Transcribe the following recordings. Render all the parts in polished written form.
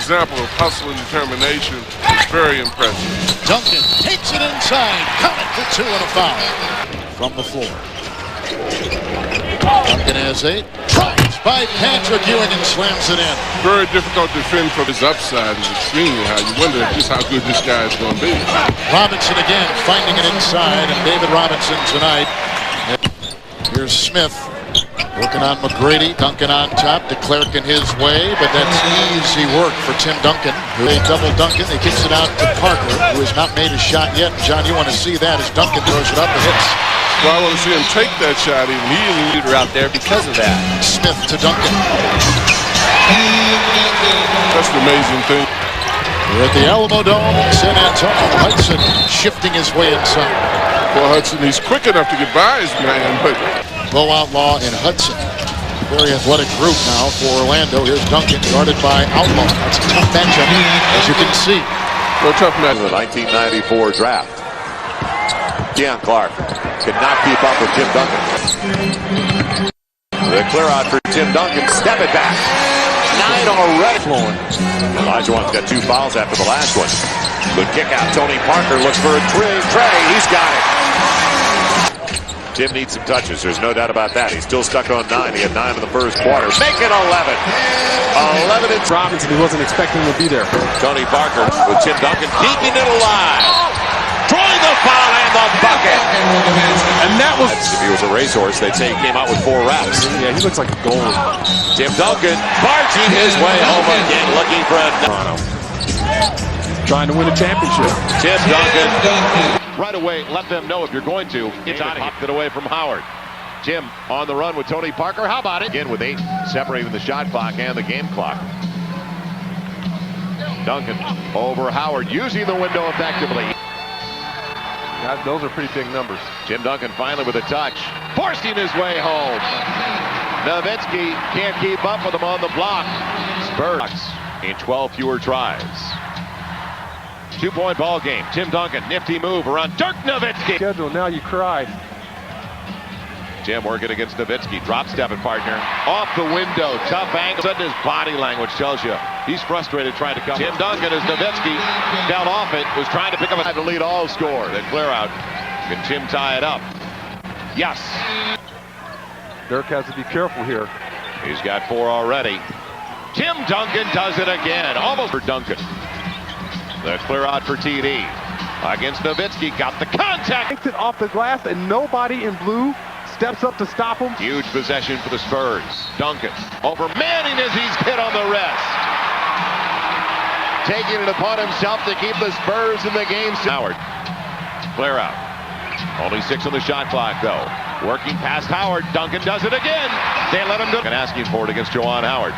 example of hustle and determination. It's very impressive. Duncan takes it inside. Count it for 2 and a foul. From the floor. Duncan has 8. Tries by Patrick Ewing and slams it in. Very difficult to defend for his upside is extremely high. You wonder just how good this guy is going to be. Robinson again finding it inside, and David Robinson tonight. Here's Smith working on McGrady. Duncan on top, de Klerk in his way, but that's easy work for Tim Duncan. They double Duncan. He kicks it out to Parker, who has not made a shot yet. John, you want to see that as Duncan throws it up and hits. Well, I want to see him take that shot even. He is a leader out there because of that. Smith to Duncan. That's the amazing thing. We're at the Alamo Dome in San Antonio. Hudson shifting his way inside. Well, Hudson, he's quick enough to get by his man, but blowout Law in Hudson. Very athletic group now for Orlando. Here's Duncan guarded by Outlaw. That's a tough matchup, as you can see. No tough matchup. The 1994 draft. Deion Clark could not keep up with Tim Duncan. The clear out for Tim Duncan. Step it back. 9 already flowing. Olajuwon's got 2 fouls after the last one. Good kick out. Tony Parker looks for a tray. He's got it. Tim needs some touches. There's no doubt about that. He's still stuck on 9. He had 9 in the first quarter. Make it 11. 11 and Robinson, he wasn't expecting him to be there. Tony Parker with Tim Duncan keeping it alive. Drawing the foul and the bucket. And that was... If he was a racehorse, they'd say he came out with 4 reps. Yeah, he looks like a goal. Tim Duncan barging his way home again, looking for a... Toronto. Trying to win a championship. Tim Duncan. Right away, let them know if you're going to. It's out of popped it away from Howard. Tim on the run with Tony Parker. How about it? Again with 8 separating the shot clock and the game clock. Duncan over Howard, using the window effectively. Those are pretty big numbers. Tim Duncan finally with a touch, forcing his way home. Nowitzki can't keep up with him on the block. Spurs in 12 fewer tries. 2-point ball game. Tim Duncan, nifty move around Dirk Nowitzki. Schedule, now you cry. Tim working against Nowitzki. Drop stepping partner. Off the window. Tough angle. Sudden his body language tells you he's frustrated trying to come. Tim Duncan as Nowitzki down off it. Was trying to pick up the lead all score. Then clear out. Can Tim tie it up? Yes. Dirk has to be careful here. He's got 4 already. Tim Duncan does it again. Almost for Duncan. The clear out for TD. Against Nowitzki. Got the contact. Takes it off the glass and nobody in blue steps up to stop him. Huge possession for the Spurs. Duncan over Manning as he's hit on the wrist. Taking it upon himself to keep the Spurs in the game. Howard. Clear out. Only 6 on the shot clock though. Working past Howard. Duncan does it again. They let him do it. And asking for it against Juwan Howard.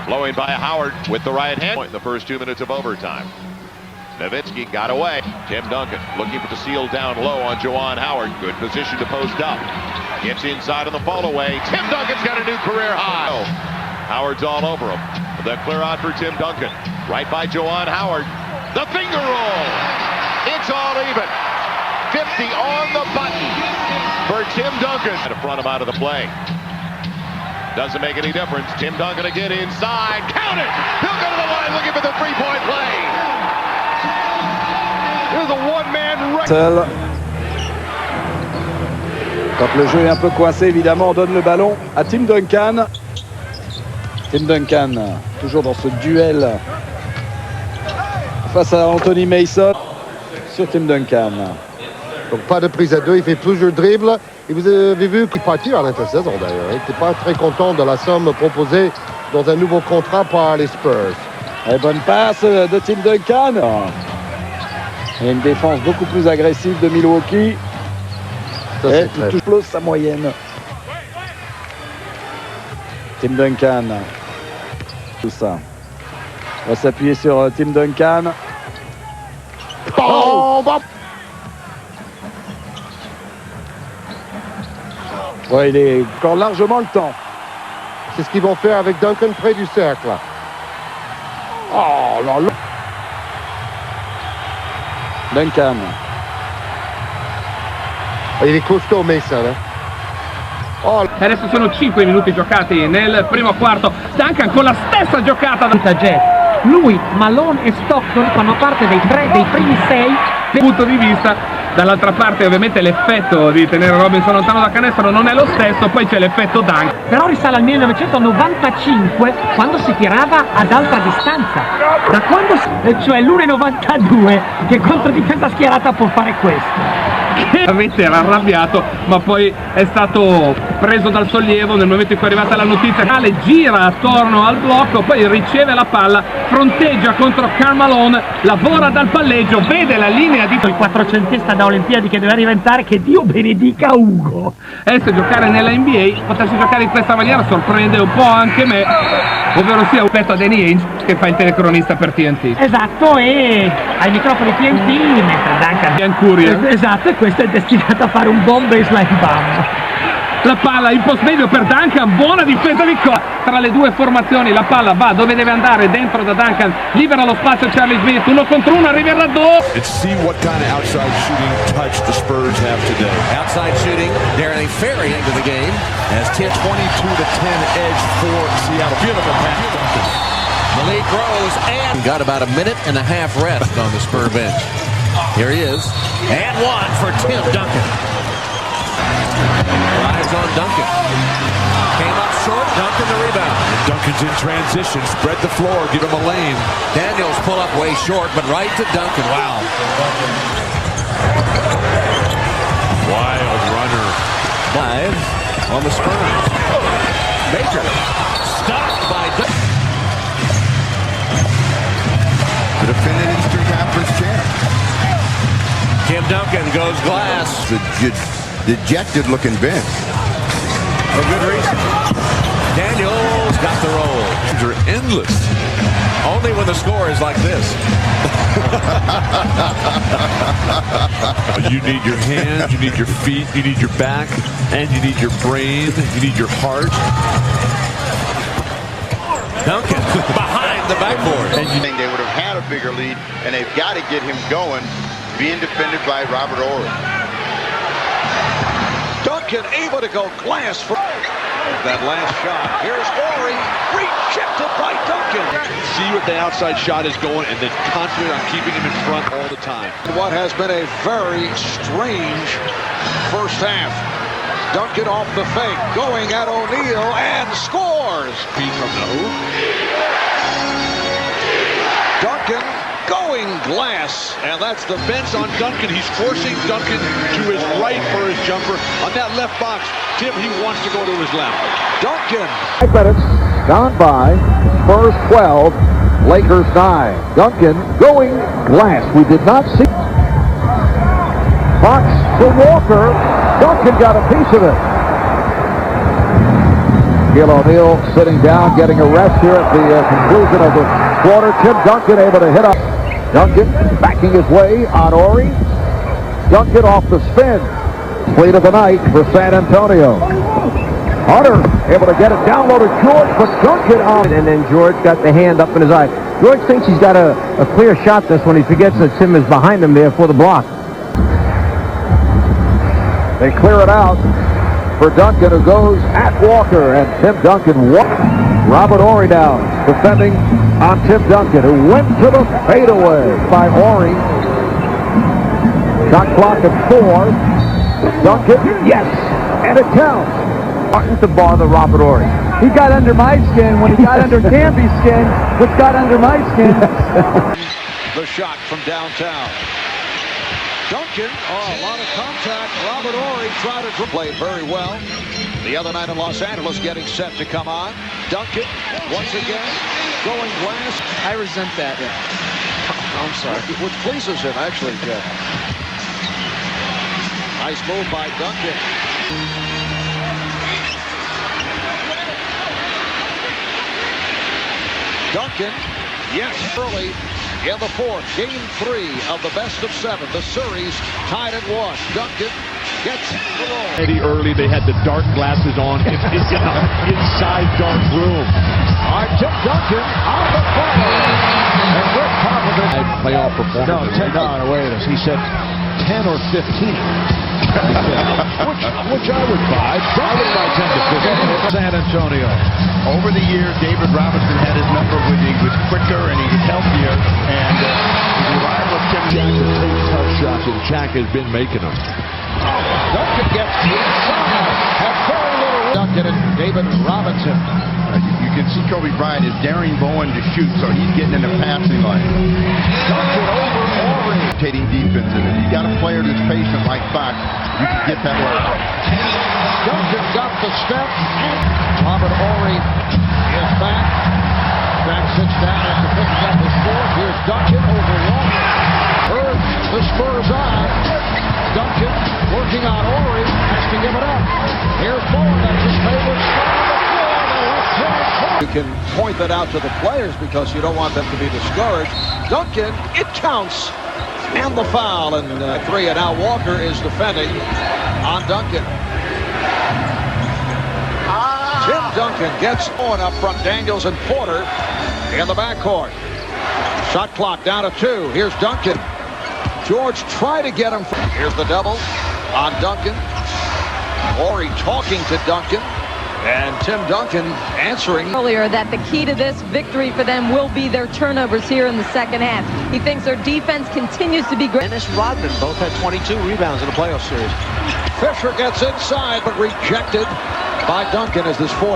Blowing by Howard with the right hand. In the first 2 minutes of overtime. Nowitzki got away. Tim Duncan looking for the seal down low on Juwan Howard. Good position to post up. Gets inside on the fall away. Tim Duncan's got a new career high. Howard's all over him. The clear out for Tim Duncan. Right by Juwan Howard. The finger roll. It's all even. 50 on the button for Tim Duncan. To front him out of the play. Doesn't make any difference. Tim Duncan again inside. Count it. He'll go to the line looking for the 3-point play. There's a one-man race. Seul. Quand le jeu est un peu coincé, évidemment, on donne le ballon à Tim Duncan. Tim Duncan, toujours dans ce duel face à Anthony Mason sur Tim Duncan. Donc pas de prise à 2, il fait plusieurs dribbles. Et vous avez vu qu'il partit à l'intersaison d'ailleurs. Il n'était pas très content de la somme proposée dans un nouveau contrat par les Spurs. Et bonne passe de Tim Duncan. Et une défense beaucoup plus agressive de Milwaukee. Ça, et il touche sa moyenne. Tim Duncan. Tout ça. On va s'appuyer sur Tim Duncan. Oh, Ouais, il est encore largement le temps. c'est ce qu'ils vont faire avec Duncan près du cercle. Oh là là. Duncan. Il est costaud, Mason. Hein? E adesso sono 5 minuti giocati nel primo quarto. Duncan con la stessa giocata da Jazz. Lui, Malone e Stockton fanno parte dei primi 6. Punto di vista. Dall'altra parte ovviamente l'effetto di tenere Robinson lontano da canestro non è lo stesso, poi c'è l'effetto Duncan. Però risale al 1995 quando si tirava ad alta distanza. Da quando, cioè l'1,92 che contro difesa schierata può fare questo. Veramente era arrabbiato, ma poi è stato preso dal sollievo nel momento in cui è arrivata la notizia. Ale gira attorno al blocco, poi riceve la palla, fronteggia contro Karl Malone, lavora dal palleggio, vede la linea di il quattrocentista da Olimpiadi che deve diventare, che Dio benedica Ugo. Adesso giocare nella NBA, potersi giocare in questa maniera sorprende un po' anche me, ovvero sia rispetto a Danny Ainge che fa il telecronista per TNT. Esatto, e ai microfoni TNT mentre Duncan è in curia. Esatto, e questo è destinato a fare un buon baseline bam. La palla in post medio per Duncan, buona difesa di tra le due formazioni, la palla va dove deve andare, dentro da Duncan, libera lo spazio Charlie Smith, 1 contro 1, arriva il raddoppio. And see what kind of outside shooting touch the Spurs have today. Outside shooting, Darren Ferry into the game as 22-10 edge for Seattle. Beautiful pass, Duncan. The lead grows and got about a minute and a half rest on the Spur bench. Here he is, and one for Tim Duncan. Eyes on Duncan. Came up short, Duncan the rebound. And Duncan's in transition, spread the floor, give him a lane. Daniels pull up way short, but right to Duncan. Wow. Wild runner. 5 on the Spurs. Baker stopped by Duncan. The defending Eastern Conference champ. Tim Duncan goes glass. The dejected looking bench. For good reason. Daniels got the roll. They're endless. Only when the score is like this. You need your hands, you need your feet, you need your back, and you need your brain, you need your heart. Duncan behind the backboard. And you think they would have had a bigger lead, and they've got to get him going, being defended by Robert Ory. Duncan able to go glass for that last shot. Here's Ory, rejected by Duncan. See what the outside shot is going, and then concentrate on keeping him in front all the time. What has been a very strange first half. Duncan off the fake, going at O'Neal, and scores! Feed from the hoop. Duncan going glass, and that's the Bench on Duncan. He's forcing Duncan to his right for his jumper. On that left box, Tim, he wants to go to his left. Duncan. 5 minutes gone by. Spurs 12, Lakers 9. Duncan going glass. We did not see. Fox to Walker. Duncan got a piece of it. Gil O'Neal sitting down, getting a rest here at the conclusion of the quarter. Tim Duncan able to hit up. Duncan backing his way on Ory. Duncan off the spin. Play of the night for San Antonio. Hunter able to get it down low to George, but Duncan on. And then George got the hand up in his eye. George thinks he's got a clear shot this one. He forgets that Tim is behind him there for the block. They clear it out for Duncan, who goes at Walker, and Tim Duncan Robert Ory now defending on Tim Duncan, who went to the fadeaway by Ory. Shot clock at 4. Duncan, yes, and it counts. Starting to bother Robert Ory. He got under my skin when he got under Campy's skin, which got under my skin. The shot from downtown. Duncan, a lot of contact. Robert Ory tried to play very well. The other night in Los Angeles, getting set to come on. Duncan, once again, going glass. I resent that. Yeah. I'm sorry. Which pleases him, actually, Jeff. Nice move by Duncan. Duncan, yes, early in the fourth, game 3 of the best of 7. The series tied at 1. Duncan gets the roll. Early, they had the dark glasses on. It's in the inside dark room. All right, Tim Duncan on the play. And Rick Popovich. Playoff performance. No, wait. He said 10 or 15. which I would buy. I would buy 10 to 15. San Antonio. Over the years, David Robinson had his number when he was quicker and he was healthier. And the arrival of Tim Jackson takes tough shots, and Jack has been making them. Duncan gets inside. Has very little. Duncan and David Robinson. You can see Kobe Bryant is daring Bowen to shoot, so he's getting in the passing line. Duncan over Horry. Rotating defense, and if you got a player that's patient like Fox, you can get that way. Duncan got the step. Robert Horry is back. Jack sits down after picking up his fourth. Here's Duncan over Walker. Urged the Spurs on. Duncan working on Horry. Has to give it up. Here's Bowen. That's his favorite spot on the floor. The left-hand corner. You can point that out to the players because you don't want them to be discouraged. Duncan, it counts. And the foul, and three, and now Walker is defending on Duncan. Tim Duncan gets on up front. Daniels and Porter in the backcourt. Shot clock down to 2. Here's Duncan. George try to get him. Here's the double on Duncan. Horry talking to Duncan. And Tim Duncan answering earlier that the key to this victory for them will be their turnovers here in the second half. He thinks their defense continues to be great. Dennis Rodman both had 22 rebounds in the playoff series. Fisher gets inside but rejected by Duncan as this fourth.